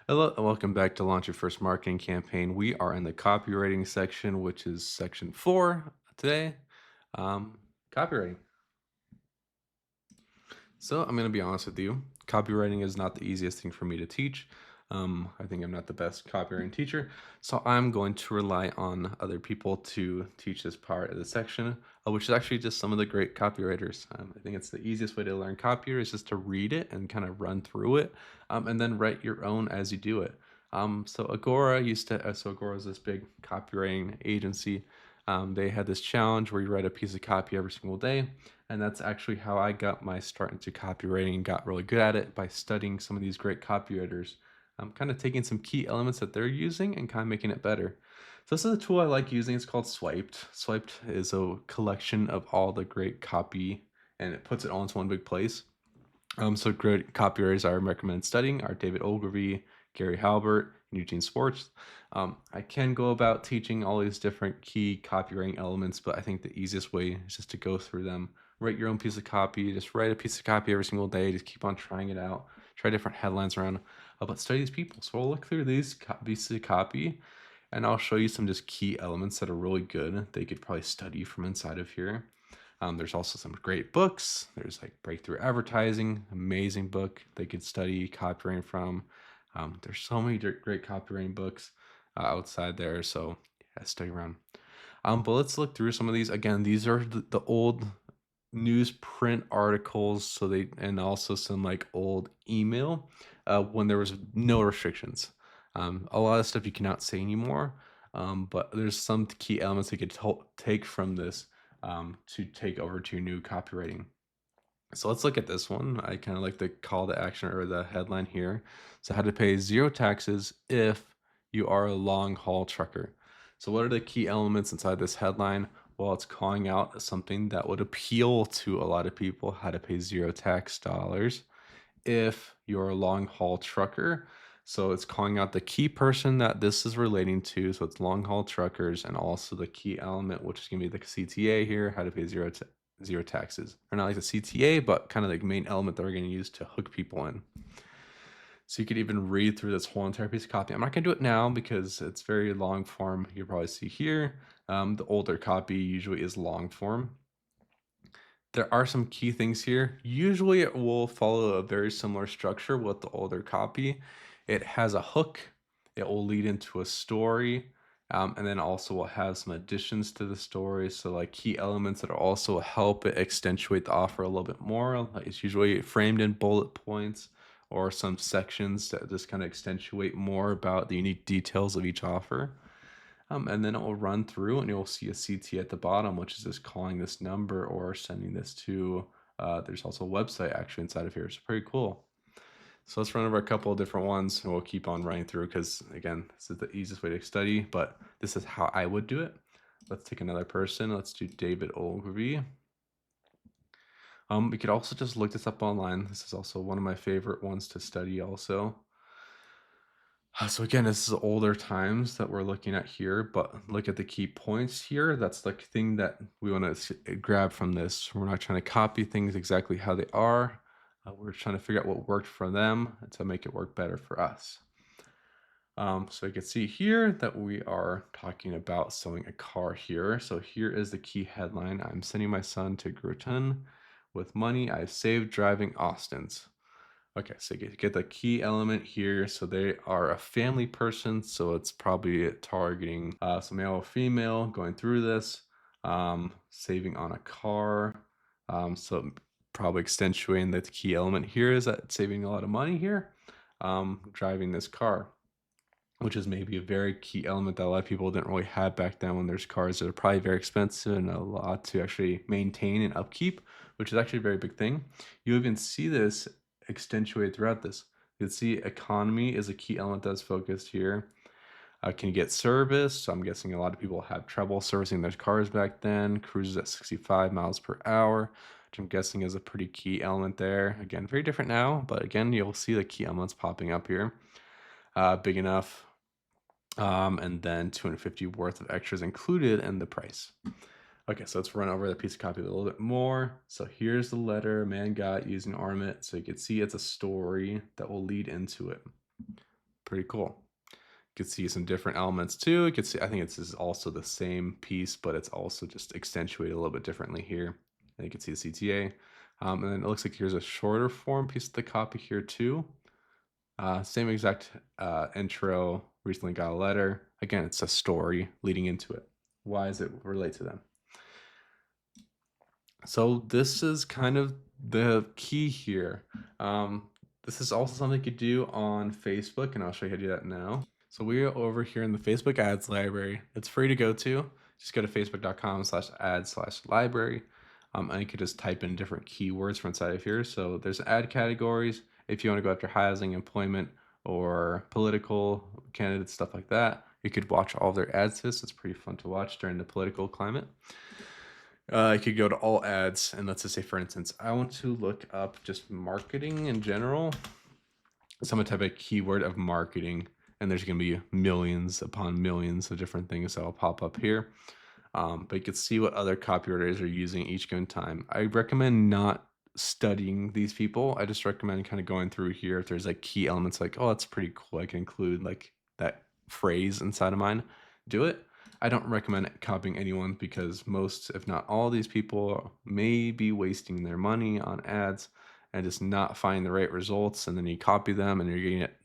Hello, and welcome back to Launch Your First Marketing Campaign. We are in the copywriting section, which is section 4 today. Um, Copywriting. So I'm going to be honest with you. Copywriting is not the easiest thing for me to teach. I think I'm not the best copywriting teacher, so I'm going to rely on other people to teach this part of the section, which is actually just some of the great copywriters. I think it's the easiest way to learn copy is just to read it and kind of run through it, and then write your own as you do it. So Agora is this big copywriting agency. They had this challenge where you write a piece of copy every single day. And that's actually how I got my start into copywriting and got really good at it by studying some of these great copywriters. I'm kind of taking some key elements that they're using and kind of making it better. So this is a tool I like using. It's called Swiped. Swiped is a collection of all the great copy and it puts it all into one big place. So great copywriters I recommend studying are David Ogilvy, Gary Halbert, and Eugene Sports. I can go about teaching all these different key copywriting elements, but I think the easiest way is just to go through them. Write your own piece of copy. Just write a piece of copy every single day. Just keep on trying it out. Try different headlines around. But study these people. So we'll look through these pieces of copy, and I'll show you some just key elements that are really good. They could probably study from inside of here. There's also some great books. There's like Breakthrough Advertising, amazing book they could study copywriting from. There's so many great copywriting books outside there. So yeah, study around. But let's look through some of these. Again, these are the old newsprint articles. So and also some like old email when there was no restrictions. A lot of stuff you cannot say anymore. But there's some key elements you could take from this to take over to new copywriting. So let's look at this one. I kind of like the call to action or the headline here. So how to pay zero taxes if you are a long haul trucker. So what are the key elements inside this headline? Well, it's calling out something that would appeal to a lot of people, how to pay zero tax dollars if you're a long haul trucker. So it's calling out the key person that this is relating to. So it's long haul truckers and also the key element, which is going to be the CTA here, how to pay zero taxes. Or not like the CTA, but kind of the main element that we're going to use to hook people in. So you could even read through this whole entire piece of copy. I'm not going to do it now because it's very long form. You'll probably see here. The older copy usually is long form. There are some key things here. Usually it will follow a very similar structure with the older copy. It has a hook, it will lead into a story, and then also will have some additions to the story. So like key elements that also help it accentuate the offer a little bit more. Like it's usually framed in bullet points or some sections that just kind of accentuate more about the unique details of each offer. And then it will run through and you'll see a CT at the bottom, which is just calling this number or sending this to, there's also a website actually inside of here. It's pretty cool. So let's run over a couple of different ones and we'll keep on running through because again, this is the easiest way to study, but this is how I would do it. Let's take another person. Let's do David Ogilvy. We could also just look this up online. This is also one of my favorite ones to study also. So again, this is older times that we're looking at here, but look at the key points here. That's the thing that we want to grab from this. We're not trying to copy things exactly how they are. We're trying to figure out what worked for them to make it work better for us. So you can see here that we are talking about selling a car here. So here is the key headline. I'm sending my son to Groton with money I've saved driving Austins. Okay, so you get the key element here. So they are a family person, so it's probably targeting some male or female going through this, saving on a car. So probably accentuating that the key element here is that it's saving a lot of money here, driving this car, which is maybe a very key element that a lot of people didn't really have back then when there's cars that are probably very expensive and a lot to actually maintain and upkeep, which is actually a very big thing. You even see this accentuated throughout this. You can see economy is a key element that's focused here. Can you get service? So I'm guessing a lot of people have trouble servicing their cars back then. Cruises at 65 miles per hour, which I'm guessing is a pretty key element there. Again, very different now, but again, you'll see the key elements popping up here. Big enough, and then 250 worth of extras included in the price. Okay, so let's run over the piece of copy a little bit more. So here's the letter man got using ornament. So you can see it's a story that will lead into it. Pretty cool. You can see some different elements too. You can see, I think it's is also the same piece, but it's also just accentuated a little bit differently here. And you can see the CTA. And then it looks like here's a shorter form piece of the copy here too. Same exact intro. Recently got a letter. Again, it's a story leading into it. Why does it relate to them? So this is kind of the key here. This is also something you could do on Facebook, and I'll show you how to do that now. So we're over here in the Facebook ads library. It's free to go to. Just go to facebook.com/ads/library. And you could just type in different keywords from inside of here. So there's ad categories. If you want to go after housing, employment, or political candidates, stuff like that, you could watch all of their ads. It's pretty fun to watch during the political climate. I could go to all ads, and let's just say, for instance, I want to look up just marketing in general. So I'm gonna type a keyword of marketing, and there's gonna be millions upon millions of different things that will pop up here. But you can see what other copywriters are using each given time. I recommend not studying these people. I just recommend kind of going through here. If there's like key elements like, oh, that's pretty cool, I can include like that phrase inside of mine, do it. I don't recommend copying anyone because most, if not all, these people may be wasting their money on ads and just not finding the right results. And then you copy them and you're getting it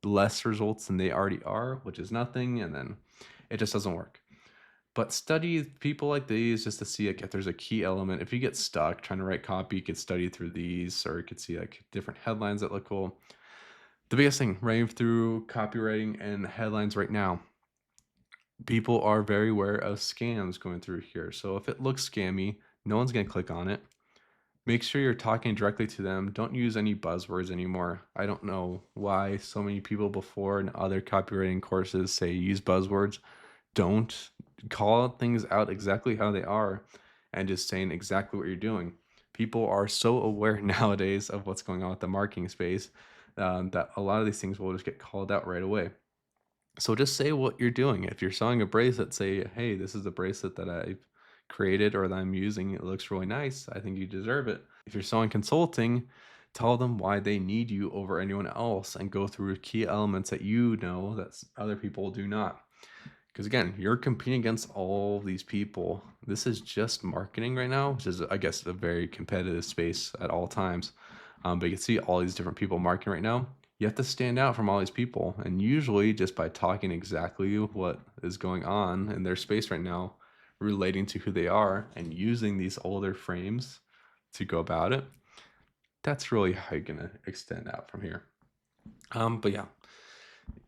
less results than they already are, which is nothing. And then it just doesn't work. But study people like these just to see like if there's a key element. If you get stuck trying to write copy, you could study through these, or you could see like different headlines that look cool. The biggest thing writing through copywriting and headlines right now, people are very aware of scams going through here. So if it looks scammy, no one's going to click on it. Make sure you're talking directly to them. Don't use any buzzwords anymore. I don't know why so many people before in other copywriting courses say use buzzwords. Don't call things out exactly how they are and just saying exactly what you're doing. People are so aware nowadays of what's going on with the marketing space that a lot of these things will just get called out right away. So just say what you're doing. If you're selling a bracelet, say, hey, this is the bracelet that I've created or that I'm using. It looks really nice. I think you deserve it. If you're selling consulting, tell them why they need you over anyone else and go through key elements that you know that other people do not. Because again, you're competing against all these people. This is just marketing right now, which is, I guess, a very competitive space at all times. But you can see all these different people marketing right now. You have to stand out from all these people. And usually, just by talking exactly what is going on in their space right now, relating to who they are, and using these older frames to go about it, that's really how you're going to extend out from here. But yeah,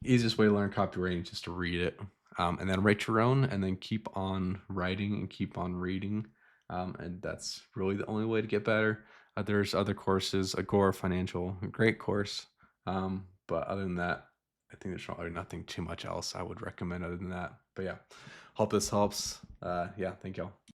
easiest way to learn copywriting is just to read it, and then write your own, and then keep on writing and keep on reading. And that's really the only way to get better. There's other courses, Agora Financial, a great course. But other than that, I think there's probably nothing too much else I would recommend other than that. But yeah, hope this helps. Yeah, thank y'all.